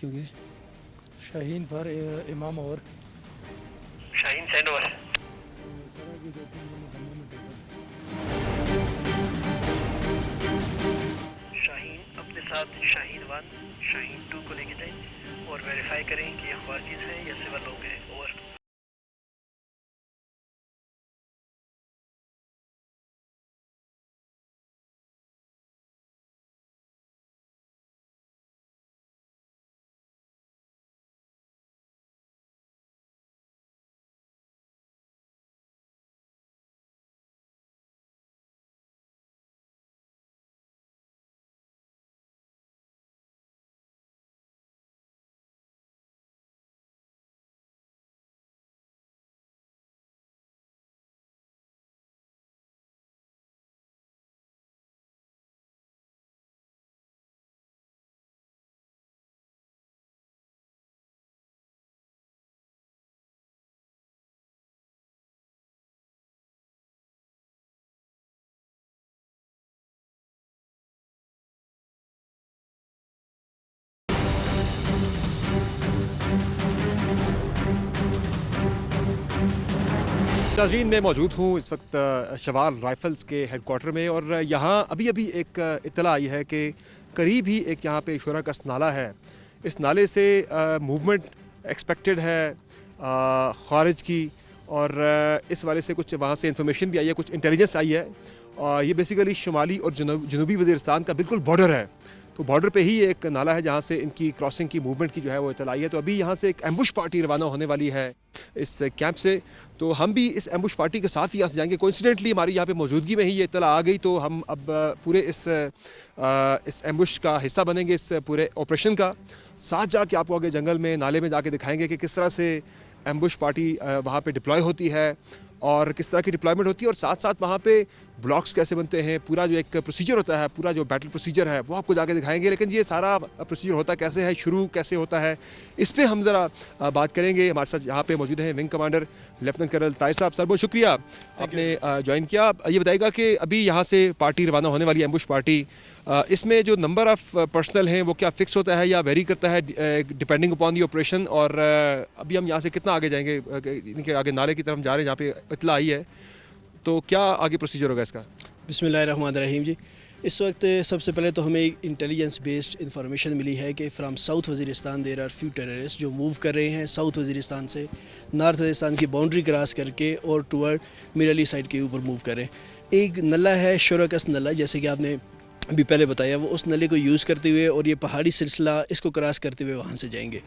देखेंगे। शाहीन पर इमाम और शाहीन सेंड ओवर। शाहीन अपने साथ शाहीन 1 शाहीन 2 को लेके जाएं और वेरीफाई करें कि ये ख्वारीज हैं या सिविल लोग हैं। ओवर। नाज़रीन, मैं मौजूद हूँ इस वक्त शवाल राइफल्स के हेडक्वार्टर में और यहाँ अभी अभी एक इत्तला आई है कि करीब ही एक यहाँ पे शोराकस नाला है। इस नाले से मूवमेंट एक्सपेक्टेड है ख़ारिज की और इस वाले से कुछ वहाँ से इंफॉर्मेशन भी आई है, कुछ इंटेलिजेंस आई है। ये बेसिकली शुमाली और जनूबी वज़ीरिस्तान का बिल्कुल बॉर्डर है, तो बॉर्डर पे ही एक नाला है जहाँ से इनकी क्रॉसिंग की मूवमेंट की जो है वो इत्तला आई है। तो अभी यहाँ से एक एम्बुश पार्टी रवाना होने वाली है इस कैंप से, तो हम भी इस एम्बुश पार्टी के साथ यहाँ से जाएंगे। कोइंसिडेंटली हमारी यहाँ पे मौजूदगी में ही ये इत्तला आ गई, तो हम अब पूरे इस एम्बुश का हिस्सा बनेंगे, इस पूरे ऑपरेशन का। साथ जाके आपको आगे जंगल में नाले में जाके दिखाएंगे कि किस तरह से एम्बुश पार्टी वहाँ पे डिप्लॉय होती है और किस तरह की डिप्लॉयमेंट होती है, और साथ साथ वहाँ पे ब्लॉक्स कैसे बनते हैं, पूरा जो एक प्रोसीजर होता है, पूरा जो बैटल प्रोसीजर है वो आपको जाके दिखाएंगे। लेकिन ये सारा प्रोसीजर होता कैसे है, शुरू कैसे होता है, इस पे हम ज़रा बात करेंगे। हमारे साथ यहाँ पे मौजूद हैं wing commander lieutenant colonel Tahir साहब। सर बहुत शुक्रिया आपने ज्वाइन किया। ये बताइएगा कि अभी यहाँ से पार्टी रवाना होने वाली है एम्बुश पार्टी, इसमें जो नंबर ऑफ़ पर्सनल हैं वो क्या फ़िक्स होता है या वेरी करता है डिपेंडिंग अपॉन दी ऑपरेशन, और अभी हम यहाँ से कितना आगे जाएंगे, इनके आगे नाले की तरफ जा रहे हैं जहाँ पे इत्तला आई है, तो क्या आगे प्रोसीजर होगा इसका? बिस्मिल्लाहिर्रहमानिर्रहीम जी। इस वक्त सबसे पहले तो हमें एक इंटेलिजेंस बेस्ड इंफॉर्मेशन मिली है कि from south Waziristan there are few terrorist जो मूव कर रहे हैं साउथ वज़ीरिस्तान से नॉर्थ वज़ीरिस्तान की बाउंड्री क्रॉस करके और टूवर्ड मीर अली साइड के ऊपर मूव कर रहे हैं। एक नला है शोराकस नला, जैसे कि आपने अभी पहले बताया, वो उस नले को यूज़ करते हुए और ये पहाड़ी सिलसिला इसको क्रॉस करते हुए वहाँ से जाएंगे।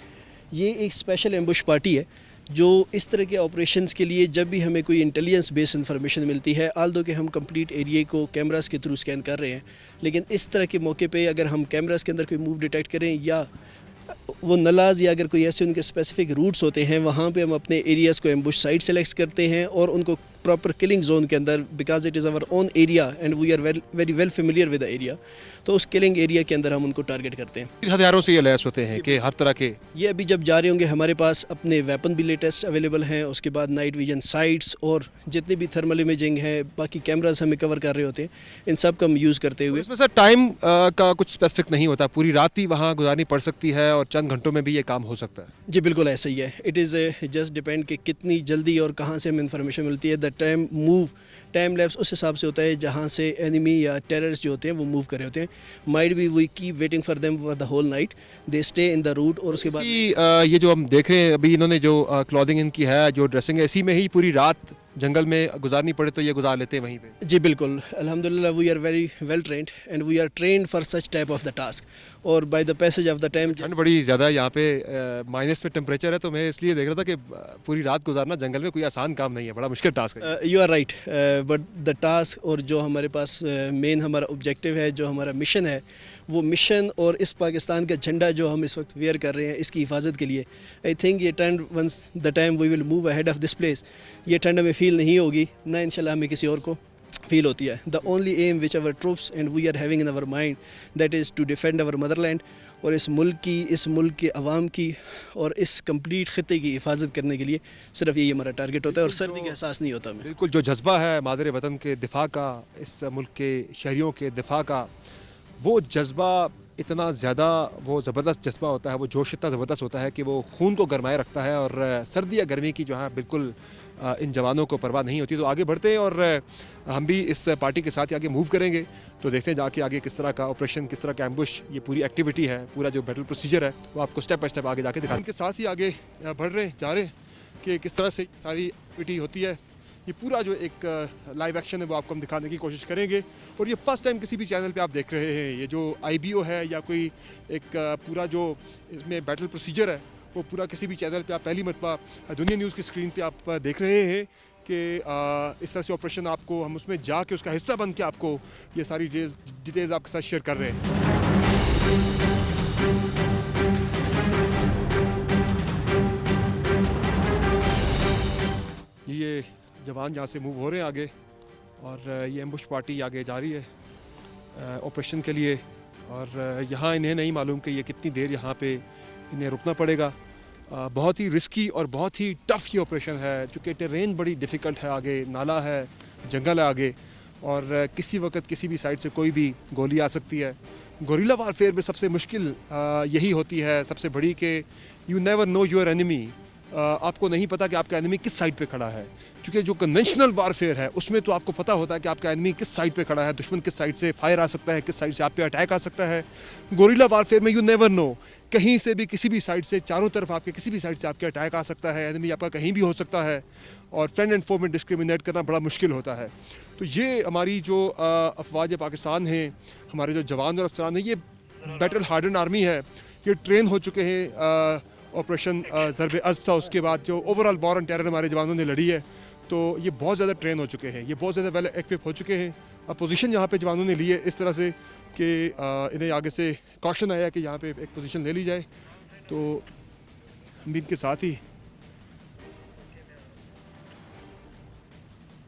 ये एक स्पेशल एम्बुश पार्टी है जो इस तरह के ऑपरेशंस के लिए जब भी हमें कोई इंटेलिजेंस बेस्ड इन्फॉर्मेशन मिलती है, आल्दो कि हम कंप्लीट एरिया को कैमरास के थ्रू स्कैन कर रहे हैं, लेकिन इस तरह के मौके पे अगर हम कैमरास के अंदर कोई मूव डिटेक्ट करें या वो नलाज या अगर कोई ऐसे उनके स्पेसिफिक रूट्स होते हैं, वहाँ पे हम अपने एरियाज़ को एम्बुश साइट सेलेक्ट करते हैं और उनको प्रॉपर किलिंग जोन के अंदर, because it is our own area and we are very well familiar with the area, तो उस किलिंग एरिया के अंदर हम उनको टारगेट करते हैं। हथियारों से ये लैस होते हैं कि हर तरह के? ये अभी जब जा रहे होंगे हमारे पास अपने वेपन भी लेटेस्ट अवेलेबल हैं, उसके बाद नाइट विजन साइट्स और जितने भी थर्मल इमेजिंग है, बाकी कैमरास हमें कवर कर रहे होते हैं, इन सब का हम यूज़ करते हुए। इसमें सर टाइम का कुछ स्पेसिफिक नहीं होता, पूरी रात ही वहाँ गुजारनी पड़ सकती है और चंद घंटों में भी ये काम हो सकता है? जी बिल्कुल ऐसा ही है। इट इज़ जस्ट डिपेंड कि कितनी जल्दी और कहाँ से हमें इन्फॉर्मेशन मिलती है। The time move time lapse उस हिसाब से होता है जहाँ से एनिमी या टेररिस्ट जो होते हैं वो मूव कर रहे होते हैं। Might be we keep waiting for them for the whole night, they stay in the route. और उसके बाद ये जो हम देख रहे हैं अभी, इन्होंने जो क्लॉथिंग इनकी है, जो ड्रेसिंग है, इसी में ही पूरी रात जंगल में गुजारनी पड़े तो ये गुजार लेते हैं वहीं पे? जी बिल्कुल, अल्हम्दुलिल्लाह we are very well trained and we are trained for such type of the task. और by the passage of the time, ठंड बड़ी ज़्यादा है यहाँ पे, माइनस में टेम्परेचर है, तो मैं इसलिए देख रहा था कि पूरी रात गुजारना जंगल में कोई आसान काम नहीं है, बड़ा मुश्किल टास्क है। You are right, but the task और जो हमारे पास मेन हमारा ऑब्जेक्टिव है, जो हमारा मिशन है, वो मिशन और इस पाकिस्तान का झंडा जो हम इस वक्त वेयर कर रहे हैं, इसकी हिफाजत के लिए, आई थिंक ये ठंड once the time we will move ahead of this place, ये ठंड हमें फील नहीं होगी ना, इंशाल्लाह हमें किसी और को फील होती है। The only aim which our troops and we are having in our mind that is to defend our motherland, और इस मुल्क के अवाम की और इस कंप्लीट ख़िते की हिफाजत करने के लिए सिर्फ यही हमारा टारगेट होता है और सर्दी का एहसास नहीं होता हमें। बिल्कुल, जो जज्बा है मादर वतन के दिफा का, इस मुल्क के शहरियों के दिफा का, वो जज्बा इतना ज़्यादा वो ज़बरदस्त जज्बा होता है, वो जोश इतना ज़बरदस्त होता है कि वो खून को गरमाए रखता है और सर्दी या गर्मी की जो है बिल्कुल इन जवानों को परवाह नहीं होती। तो आगे बढ़ते हैं और हम भी इस पार्टी के साथ ही आगे मूव करेंगे। तो देखते हैं जाके आगे किस तरह का ऑपरेशन, किस तरह का एम्बुश, ये पूरी एक्टिविटी है, पूरा जो बैटल प्रोसीजर है वो आपको स्टेप बाय स्टेप आगे जाके दिखाएंगे। इनके साथ ही आगे बढ़ रहे जा रहे हैं कि किस तरह से सारी एक्टिविटी होती है। ये पूरा जो एक लाइव एक्शन है वो आपको हम दिखाने की कोशिश करेंगे। और ये फर्स्ट टाइम किसी भी चैनल पे आप देख रहे हैं, ये जो IBO है या कोई एक पूरा जो इसमें बैटल प्रोसीजर है वो पूरा किसी भी चैनल पे आप पहली मरतबा दुनिया न्यूज़ की स्क्रीन पे आप देख रहे हैं कि इस तरह से ऑपरेशन आपको हम उसमें जाके उसका हिस्सा बन के आपको ये सारी डिटेल्स आपके साथ शेयर कर रहे हैं। ये जवान यहाँ से मूव हो रहे हैं आगे और ये एम्बुश पार्टी आगे जा रही है ऑपरेशन के लिए। और यहाँ इन्हें नहीं मालूम कि ये कितनी देर यहाँ पे इन्हें रुकना पड़ेगा। बहुत ही रिस्की और बहुत ही टफ़ ये ऑपरेशन है, चूँकि टेरेन बड़ी डिफ़िकल्ट है, आगे नाला है, जंगल है आगे, और किसी वक्त किसी भी साइड से कोई भी गोली आ सकती है। गोरिल्ला वारफेयर में सबसे मुश्किल यही होती है, सबसे बड़ी, कि you never know your enemy. आपको नहीं पता कि आपका एनिमी किस साइड पे खड़ा है, क्योंकि जो कन्वेंशनल वारफेयर है उसमें तो आपको पता होता है कि आपका एनिमी किस साइड पे खड़ा है, दुश्मन किस साइड से फायर आ सकता है, किस साइड से आप पे अटैक आ सकता है। गोरिल्ला वारफेयर में यू नेवर नो, कहीं से भी किसी भी साइड से, चारों तरफ आपके किसी भी साइड से आपके अटैक आ सकता है, एनिमी आपका कहीं भी हो सकता है, और फ्रेंड एंड फो में डिस्क्रिमिनेट करना बड़ा मुश्किल होता है। तो ये हमारी जो अफवाज पाकिस्तान हैं, हमारे जो जवान और अफसरान हैं, ये बैटल हार्डन आर्मी है, ये ट्रेन हो चुके हैं। ऑपरेशन ज़रब अज़ब था, उसके बाद जो ओवरऑल वॉर ऑन टेरर हमारे जवानों ने लड़ी है, तो ये बहुत ज़्यादा ट्रेन हो चुके हैं, ये बहुत ज़्यादा वेल एक्विप हो चुके हैं। अब पोजीशन यहाँ पे जवानों ने ली है इस तरह से कि इन्हें आगे से कॉशन आया कि यहाँ पे एक पोजीशन ले ली जाए। तो हम भी इनके साथ ही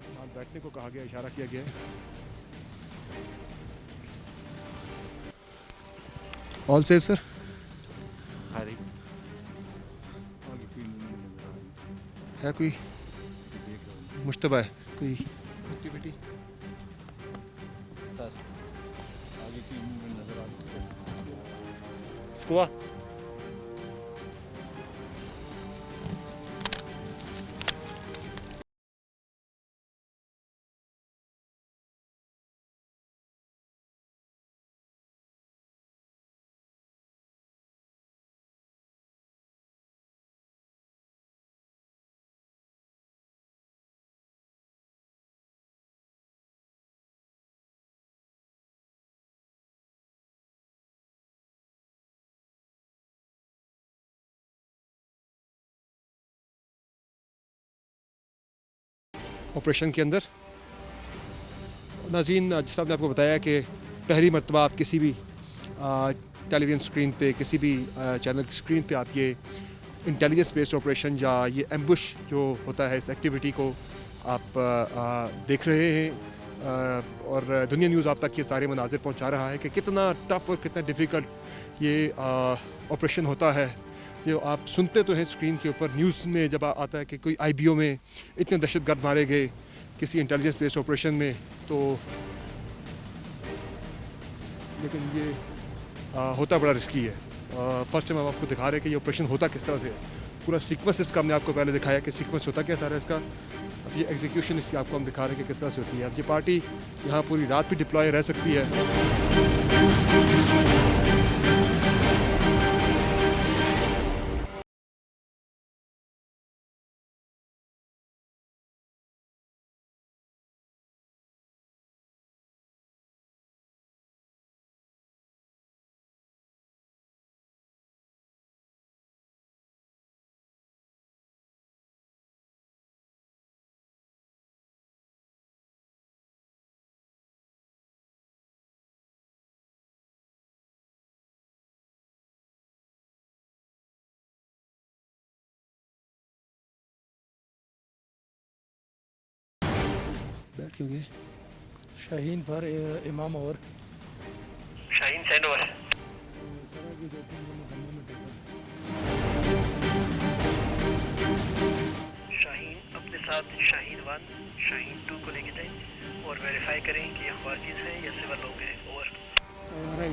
यहाँ बैठने को कहा गया, इशारा किया गया है। All safe sir? है कोई मुश्तबा है, कोई एक्टिविटी? सर आगे की मूवमेंट नजर आ रही है। स्कुआ ऑपरेशन के अंदर। नाज़रीन, जिस तरह आपने आपको बताया कि पहली मरतबा आप किसी भी टेलीविज़न स्क्रीन पे, किसी भी चैनल की स्क्रीन पे आप ये इंटेलिजेंस बेस्ड ऑपरेशन या ये एम्बुश जो होता है, इस एक्टिविटी को आप देख रहे हैं। और दुनिया न्यूज़ आप तक ये सारे मनाजिर पहुंचा रहा है कि कितना टफ़ और कितना डिफ़िकल्ट ये ऑपरेशन होता है। जो आप सुनते तो हैं स्क्रीन के ऊपर, न्यूज़ में जब आता है कि कोई IBO में इतने दहशतगर्द मारे गए किसी इंटेलिजेंस बेस्ड ऑपरेशन में, तो लेकिन ये होता बड़ा रिस्की है। फर्स्ट टाइम हम आपको दिखा रहे हैं कि ये ऑपरेशन होता किस तरह से है। पूरा सीक्वेंस इसका हमने आपको पहले दिखाया कि सीक्वेंस होता क्या था इसका। अब ये एग्जीक्यूशन इसकी आपको हम दिखा रहे हैं कि किस तरह से होती है। अब ये पार्टी यहाँ पूरी रात भी डिप्लॉय रह सकती है। बैठ क्यों गए? शाहीन फॉर इमाम over. Shaheen send over. Shaheen अपने साथ शाहीन 1, शाहीन 2 को लेके जाएं और वेरीफाई करें कि ये ख्वारिज हैं या सिविल लोग हैं। ओवर।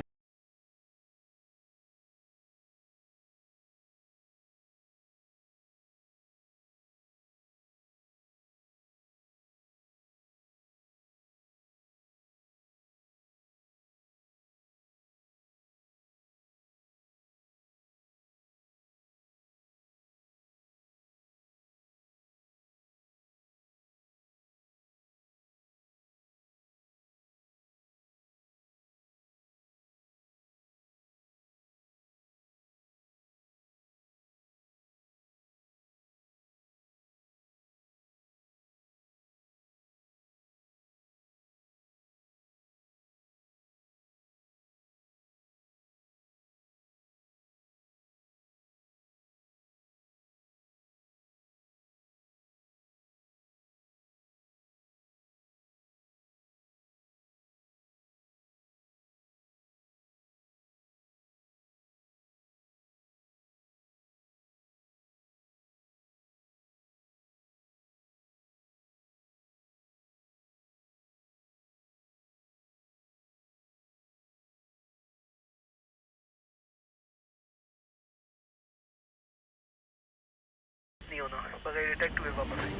बगैर डिटेक्ट हुए वापस आए।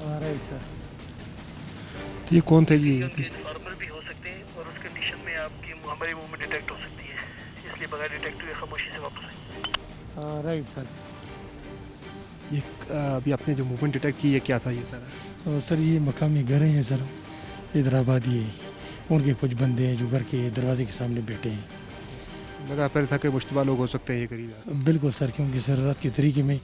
और राइट सर। तो ये कौन थे जी? उनके इन्फॉर्मर भी हो सकते हैं और उस कंडीशन में आपकी हमारी मूवमेंट डिटेक्ट हो सकती है, इसलिए बगैर डिटेक्ट हुए खामोशी से वापस आए। Right sir. ये अभी आपने जो मूवमेंट डिटेक्ट की, ये क्या था ये सर? सर ये मकामी घर हैं सर, हैदराबादी है, उनके कुछ बंदे हैं जो घर के दरवाजे के सामने बैठे हैं। लगा पर था कि मुश्तबा लोग हो सकते हैं ये करीब। बिल्कुल सर, क्योंकि सर रात के तरीके में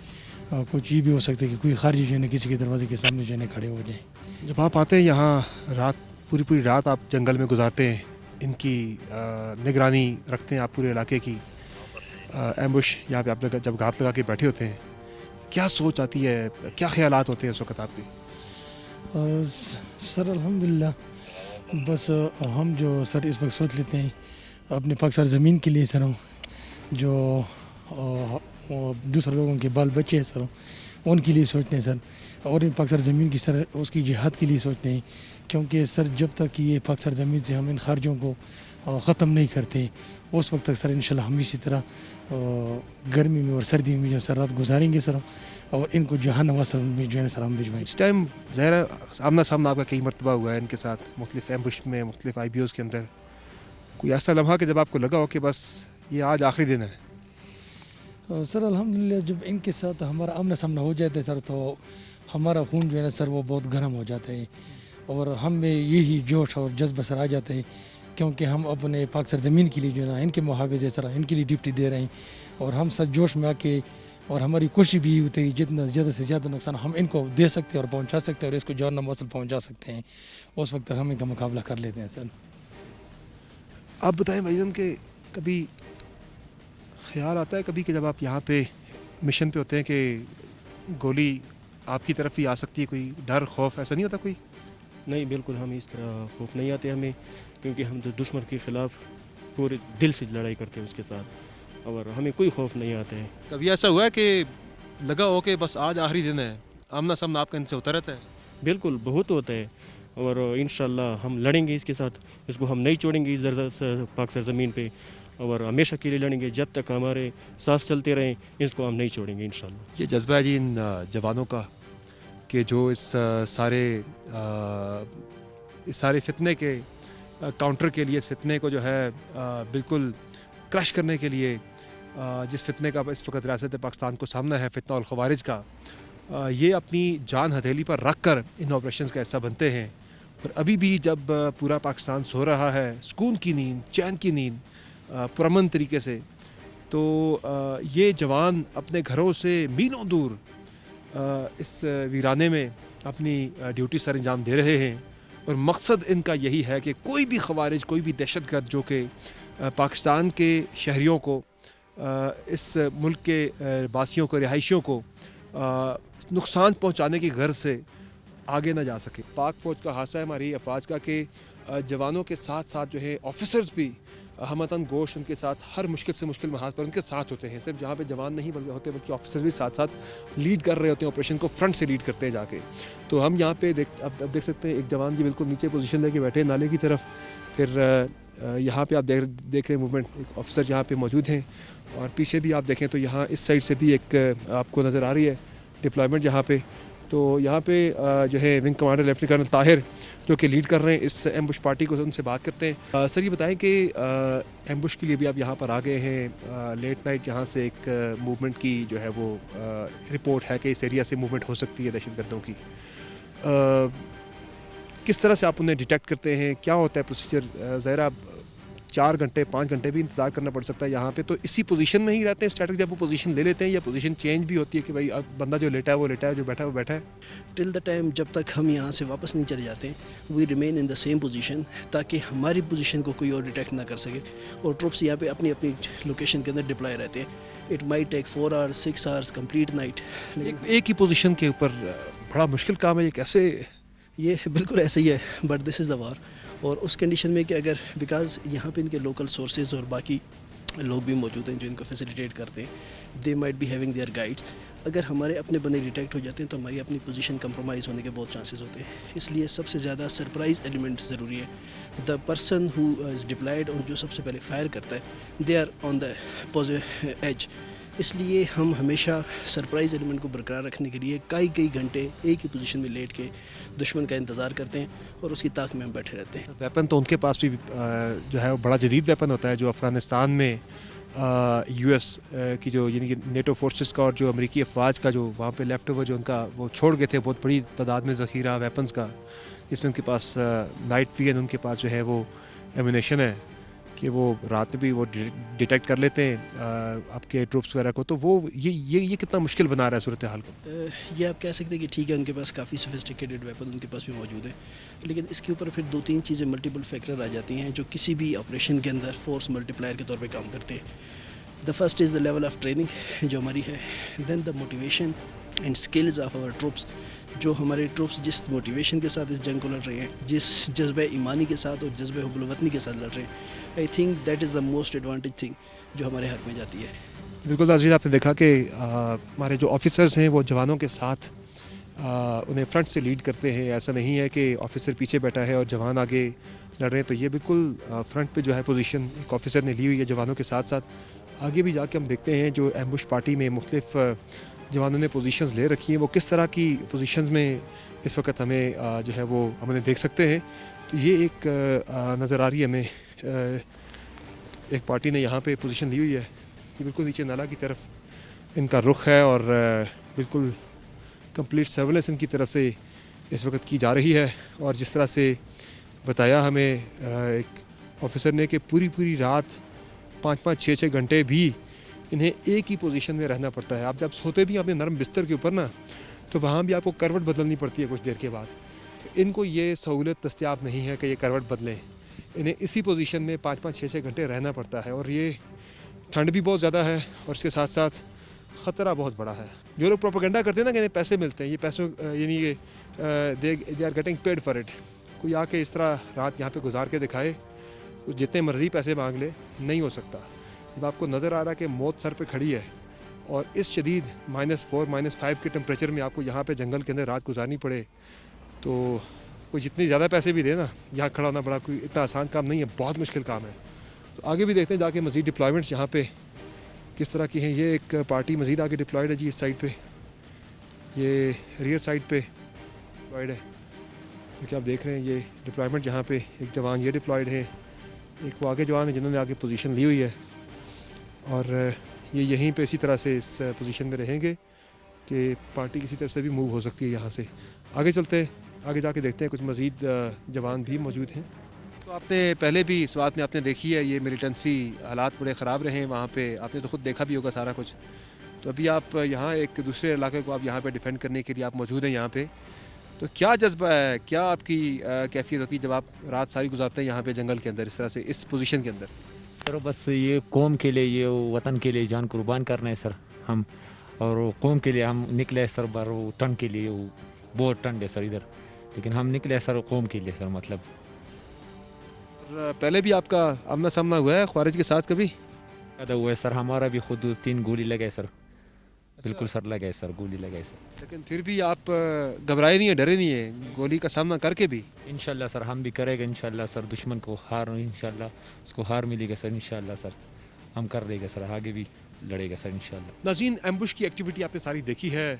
कुछ ये भी हो सकता है कि कोई खारिजी जो है ना किसी के दरवाजे के सामने जो है ना खड़े हो जाए। जब आप आते हैं यहाँ, रात पूरी रात आप जंगल में गुजारते हैं, इनकी निगरानी रखते हैं आप पूरे इलाके की, एम्बुश यहाँ पे आप जब घात लगा के बैठे होते हैं, क्या सोच आती है, क्या ख्यालात होते हैं उस वक्त आपके? सर अल्हम्दुलिल्लाह, बस हम जो सर इस वक्त सोच लेते हैं अपने पाक सर ज़मीन के लिए सर, जो दूसरे लोगों के बाल बच्चे हैं सर, उनके लिए सोचते हैं सर, और इन पाक सर ज़मीन की सर उसकी जिहाद के लिए सोचते हैं, क्योंकि सर जब तक ये पाक सर ज़मीन से हम इन खारजों को ख़त्म नहीं करते उस वक्त तक सर इंशाल्लाह हम इसी तरह गर्मी में और सर्दी में जो सर रात गुजारेंगे सर, और इनको जहाँ नवा सर में जो है सर हम भिजवाएँ। इस टाइम ज़ाहिर आमना सामना आपका कई मरतबा हुआ है इनके साथ, मुख्तलिफ एम्बुश में, मुख्तलिफ IBOs के अंदर। कोई ऐसा लम्हा कि जब आपको लगा हो कि बस ये आज आखिरी दिन है? सर अल्हम्दुलिल्लाह, जब इनके साथ हमारा आमना सामना हो जाता है सर, तो हमारा खून जो है ना सर वो बहुत गर्म हो जाता है, और हम में यही जोश और जज्बा सर आ जाता है, क्योंकि हम अपने पाक सर ज़मीन के लिए जो है ना इनके मुहाफ़िज़ सर, इनके लिए ड्यूटी दे रहे हैं, और हम सर जोश में आके, और हमारी कोशिश भी होती है जितना ज़्यादा से ज़्यादा नुकसान हम इनको दे सकते हैं और पहुंचा सकते हैं और इसको जान मौसल पहुंचा सकते हैं, उस वक्त तक हम इनका मुकाबला कर लेते हैं सर। आप बताएं भाईजान कि कभी ख्याल आता है कभी कि जब आप यहाँ पे मिशन पे होते हैं कि गोली आपकी तरफ ही आ सकती है, कोई डर खौफ ऐसा नहीं होता कोई? नहीं, बिल्कुल हम इस तरह खौफ नहीं आते हमें, क्योंकि हम तो दुश्मन के ख़िलाफ़ पूरे दिल से लड़ाई करते हैं उसके साथ, और हमें कोई खौफ नहीं आता है। कभी ऐसा हुआ है कि लगा हो कि बस आज आखिरी दिन है, आमना सामना आपका इनसे होता रहता है? बिल्कुल बहुत होता है, और इंशाल्लाह हम लड़ेंगे इसके साथ, इसको हम नहीं छोड़ेंगे इस पाक सर ज़मीन पे, और हमेशा के लिए लड़ेंगे जब तक हमारे सांस चलते रहें, इसको हम नहीं छोड़ेंगे इंशाल्लाह। ये जज्बा है जी इन जवानों का कि जो इस सारे फितने के काउंटर के लिए, इस फितने को जो है बिल्कुल क्रश करने के लिए, जिस फितने का इस वक्त रियासत पाकिस्तान को सामना है, फितना और ख़वारिज का, ये अपनी जान हथेली पर रख कर इन ऑपरेशंस का हिस्सा बनते हैं। और अभी भी जब पूरा पाकिस्तान सो रहा है सुकून की नींद, चैन की नींद, पुरअमन तरीके से, तो ये जवान अपने घरों से मीलों दूर इस वीराने में अपनी ड्यूटी सर अंजाम दे रहे हैं, और मकसद इनका यही है कि कोई भी ख़वारिज, कोई भी दहशतगर्द जो कि पाकिस्तान के शहरियों को, इस मुल्क के बासियों को, रिहायशियों को नुकसान पहुंचाने की गर्ज से आगे ना जा सके। पाक फ़ौज का हादसा है हमारी अफवाज का कि जवानों के साथ साथ जो है ऑफिसर्स भी हमतन गोश उनके साथ हर मुश्किल से मुश्किल महाज पर उनके साथ होते हैं। सिर्फ जहाँ पे जवान नहीं होते बल्कि ऑफिसर भी साथ साथ लीड कर रहे होते हैं, ऑपरेशन को फ्रंट से लीड करते हैं जाके। तो हम यहाँ पे अब देख सकते हैं एक जवान जी बिल्कुल नीचे पोजीशन लेके बैठे हैं नाले की तरफ। फिर यहाँ पे आप देख रहे हैं मूवमेंट, एक ऑफिसर यहाँ पे मौजूद हैं, और पीछे भी आप देखें तो यहाँ इस साइड से भी एक आपको नज़र आ रही है डिप्लॉयमेंट यहाँ पे। तो यहाँ पे जो है wing commander lieutenant colonel Tahir जो कि लीड कर रहे हैं इस एम्बुश पार्टी को, उनसे बात करते हैं। सर ये बताएं कि एम्बुश के लिए भी आप यहाँ पर आ गए हैं, लेट नाइट यहाँ से एक मूवमेंट की जो है वो रिपोर्ट है कि इस एरिया से मूवमेंट हो सकती है दहशतगर्दों की। किस तरह से आप उन्हें डिटेक्ट करते हैं, क्या होता है प्रोसीजर? ज़ाहिर 4 घंटे 5 घंटे भी इंतज़ार करना पड़ सकता है यहाँ पे, तो इसी पोजीशन में ही रहते हैं स्ट्रैटेजी जब वो पोजीशन ले लेते हैं, या पोजीशन चेंज भी होती है कि भाई अब बंदा जो लेटा है वो लेटा है, जो बैठा है वो बैठा है? टिल द टाइम जब तक हम यहाँ से वापस नहीं चले जाते, we remain in the same position, ताकि हमारी पोजीशन को कोई और डिटेक्ट ना कर सके, और ट्रूप्स यहाँ पे अपनी अपनी लोकेशन के अंदर डिप्लॉय रहते हैं। It might take 4 hours 6 hours complete night. एक ही पोजीशन के ऊपर बड़ा मुश्किल काम है ये, कैसे? ये बिल्कुल ऐसे ही है, but this is the war. और उस कंडीशन में कि अगर बिकॉज यहाँ पे इनके लोकल सोर्सेज और बाकी लोग भी मौजूद हैं जो इनको फैसिलिटेट करते हैं, they might be having their guides. अगर हमारे अपने बंदे डिटेक्ट हो जाते हैं तो हमारी अपनी पोजीशन कंप्रोमाइज़ होने के बहुत चांसेस होते हैं, इसलिए सबसे ज़्यादा सरप्राइज एलिमेंट ज़रूरी है। The person who is deployed और जो सबसे पहले फायर करता है, they are on the edge, इसलिए हम हमेशा सरप्राइज़ एलिमेंट को बरकरार रखने के लिए कई घंटे एक ही पोजीशन में लेट के दुश्मन का इंतज़ार करते हैं और उसकी ताक में हम बैठे रहते हैं। वेपन तो उनके पास भी जो है वो बड़ा जदीद वेपन होता है, जो अफ़गानिस्तान में यूएस की जो यानी कि नेटो फोर्सेस का और जो अमेरिकी अफवाज का जो वहाँ पे लेफ्ट ओवर जो उनका वो छोड़ गए थे बहुत बड़ी तादाद में ज़ख़ीरा वेपन्स का, इसमें उनके पास नाइट विजन, उनके पास जो है वो एमुनेशन है कि वो रात में भी वो डिटेक्ट कर लेते हैं आपके ट्रूप्स वगैरह को। तो वो ये कितना मुश्किल बना रहा है सूरत हाल को। ये आप कह सकते हैं कि ठीक है, उनके पास काफ़ी सोफिस्टिकेटेड वेपन उनके पास भी मौजूद है, लेकिन इसके ऊपर फिर 2-3 चीज़ें मल्टीपल फैक्टर आ जाती हैं जो किसी भी ऑपरेशन के अंदर फोर्स मल्टीप्लायर के तौर पे काम करते हैं। The first is the level of training जो हमारी है, then the motivation and skills of our troops, जो हमारे ट्रूप्स जिस मोटिवेशन के साथ इस जंग को लड़ रहे हैं, जिस जज्बे ईमानी के साथ और जज्बे हुब्बुल वतनी के साथ लड़ रहे हैं, I think that is the most advantage thing जो हमारे हक में जाती है। बिल्कुल नाज़रीन, आपने देखा कि हमारे जो ऑफिसर्स हैं वो जवानों के साथ उन्हें फ्रंट से लीड करते हैं। ऐसा नहीं है कि ऑफिसर पीछे बैठा है और जवान आगे लड़ रहे हैं, तो ये बिल्कुल फ्रंट पे जो है पोजीशन एक ऑफिसर ने ली हुई है जवानों के साथ साथ। आगे भी जाके हम देखते हैं जो एम्बुश पार्टी में मुख्तलिफ जवानों ने पोजीशंस ले रखी हैं, वो किस तरह की पोजीशंस में इस वक्त हमें जो है वो हम उन्हें देख सकते हैं। तो ये एक नज़र आ रही है हमें, एक पार्टी ने यहाँ पे पोजीशन ली हुई है, ये बिल्कुल नीचे नाला की तरफ इनका रुख है और बिल्कुल कंप्लीट सर्वेलेंस इनकी तरफ से इस वक्त की जा रही है। और जिस तरह से बताया हमें एक ऑफिसर ने कि पूरी रात 5-5, 6-6 घंटे भी इन्हें एक ही पोजीशन में रहना पड़ता है। आप जब सोते भी अपने नरम बिस्तर के ऊपर ना, तो वहाँ भी आपको करवट बदलनी पड़ती है कुछ देर के बाद। तो इनको ये सहूलत दस्तयाब नहीं है कि ये करवट बदलें, इन्हें इसी पोजीशन में 5-5, 6-6 घंटे रहना पड़ता है। और ये ठंड भी बहुत ज़्यादा है और इसके साथ साथ ख़तरा बहुत बड़ा है। जो लोग प्रोपेगेंडा करते हैं ना कि इन्हें पैसे मिलते हैं, ये पैसों यानी कि they are getting paid for it, कोई आके इस तरह रात यहाँ पे गुजार के दिखाए, तो जितने मर्जी पैसे मांग ले, नहीं हो सकता। जब आपको नज़र आ रहा है कि मौत सर पे खड़ी है और इस शदीद -4, -5 के टेम्परेचर में आपको यहाँ पे जंगल के अंदर रात गुजारनी पड़े, तो कोई जितने ज़्यादा पैसे भी दे ना, यहाँ खड़ा होना बड़ा कोई इतना आसान काम नहीं है, बहुत मुश्किल काम है। तो आगे भी देखते हैं जाके मज़ीद डिप्लॉयमेंट्स यहाँ पे किस तरह की हैं। ये एक पार्टी मज़ीद आगे डिप्लॉयड है जी, इस साइड पे, ये रियर साइड पे डिप्लॉयड है, क्योंकि आप देख रहे हैं ये डिप्लॉयमेंट जहाँ पे एक जवान ये डिप्लॉयड है, एक वो आगे जवान है जिन्होंने आगे पोजीशन ली हुई है, और ये यहीं पे इसी तरह से इस पोजीशन में रहेंगे कि पार्टी किसी तरह से भी मूव हो सकती है यहाँ से। आगे चलते हैं, आगे जाके देखते हैं कुछ मज़ीद जवान भी मौजूद हैं। तो आपने पहले भी इस बात में आपने देखी है, ये मिलिटेंसी हालात बड़े ख़राब रहे हैं वहाँ पे, आपने तो ख़ुद देखा भी होगा सारा कुछ। तो अभी आप यहाँ एक दूसरे इलाके को आप यहाँ पे डिफेंड करने के लिए आप मौजूद हैं यहाँ पे, तो क्या जज्बा है, क्या आपकी कैफियत होती है जब आप रात सारी गुजारते हैं यहाँ पे जंगल के अंदर इस तरह से इस पोजीशन के अंदर? सर बस ये कौम के लिए, ये वतन के लिए जान कुर्बान करना है सर हम, और कौम के लिए हम निकले सर। बार वो ठंड के लिए, वो बहुत ठंड है सर इधर, लेकिन हम निकले सर कौम के लिए सर। मतलब पहले भी आपका आमना सामना हुआ है ख्वारिज के साथ कभी? ज़्यादा हुआ है सर, हमारा भी खुद 3 गोली लगे सर। बिल्कुल सर लगे सर, गोली लगे सर। लेकिन फिर भी आप घबराए नहीं है, डरे नहीं है गोली का सामना करके भी? इंशाल्लाह सर हम भी करेंगे इंशाल्लाह सर, दुश्मन को हार इंशाल्लाह उसको हार मिलेगा सर, इंशाल्लाह सर हम कर देंगे सर, आगे भी लड़ेगा सर इंशाल्लाह। नाज़रीन, एम्बुश की एक्टिविटी आपने सारी देखी है,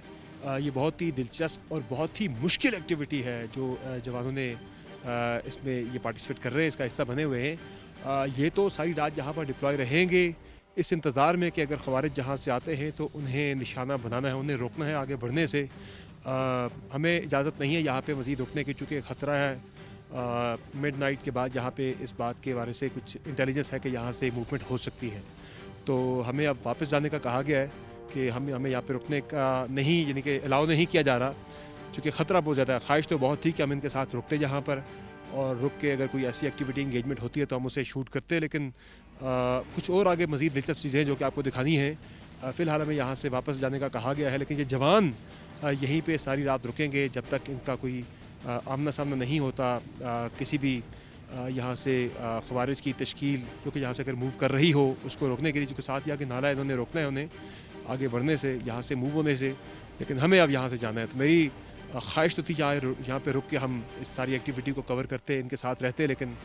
ये बहुत ही दिलचस्प और बहुत ही मुश्किल एक्टिविटी है जो जवानों ने इसमें ये पार्टिसिपेट कर रहे हैं, इसका हिस्सा बने हुए हैं। ये तो सारी रात जहाँ पर डिप्लॉय रहेंगे इस इंतज़ार में कि अगर ख़वारिज जहाँ से आते हैं तो उन्हें निशाना बनाना है, उन्हें रोकना है आगे बढ़ने से। हमें इजाज़त नहीं है यहाँ पे मज़ीद रुकने की, चूँकि ख़तरा है मिड नाइट के बाद यहाँ पे इस बात के बारे से कुछ इंटेलिजेंस है कि यहाँ से मूवमेंट हो सकती है। तो हमें अब वापस जाने का कहा गया है कि हमें यहाँ पे रुकने का नहीं, यानी कि अलाउ नहीं किया जा रहा, क्योंकि ख़तरा बहुत ज़्यादा है। ख्वाहिश तो बहुत थी कि हम इनके साथ रुकते यहाँ पर, और रुक के अगर कोई ऐसी एक्टिविटी इंगेजमेंट होती है तो हम उसे शूट करते, लेकिन कुछ और आगे मज़ीद दिलचस्प चीज़ें हैं जो कि आपको दिखानी हैं। फ़िलहाल हमें यहाँ से वापस जाने का कहा गया है, लेकिन ये जवान यहीं पे सारी रात रुकेंगे जब तक इनका कोई आमना सामना नहीं होता किसी भी यहाँ से ख़वारिज की तश्कील, क्योंकि यहाँ से अगर मूव कर रही हो उसको रोकने के लिए, क्योंकि साथ ही आगे नाला है, इन्होंने रोकना है उन्हें आगे बढ़ने से, यहाँ से मूव होने से। लेकिन हमें अब यहाँ से जाना है, तो मेरी ख्वाहिश तो थी यहाँ पे रुक के हम इस सारी एक्टिविटी को कवर करते, इनके साथ रहते, लेकिन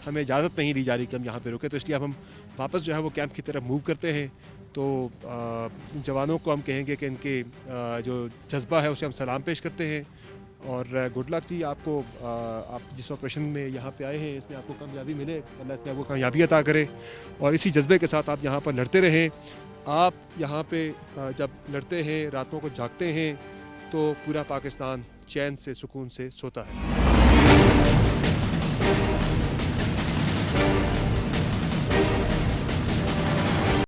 हमें इजाज़त नहीं दी जा रही कि हम यहाँ पे रुके, तो इसलिए अब हम वापस जो है वो कैंप की तरफ मूव करते हैं। तो जवानों को हम कहेंगे कि इनके जो जज्बा है उसे हम सलाम पेश करते हैं और गुड लक जी आपको। आप जिस ऑपरेशन में यहाँ पे आए हैं इसमें आपको कामयाबी मिले, अल्लाह इसमें आपको कामयाबी अता करे और इसी जज्बे के साथ आप यहाँ पर लड़ते रहें। आप यहाँ पे जब लड़ते हैं, रातों को जागते हैं, तो पूरा पाकिस्तान चैन से सुकून से सोता है।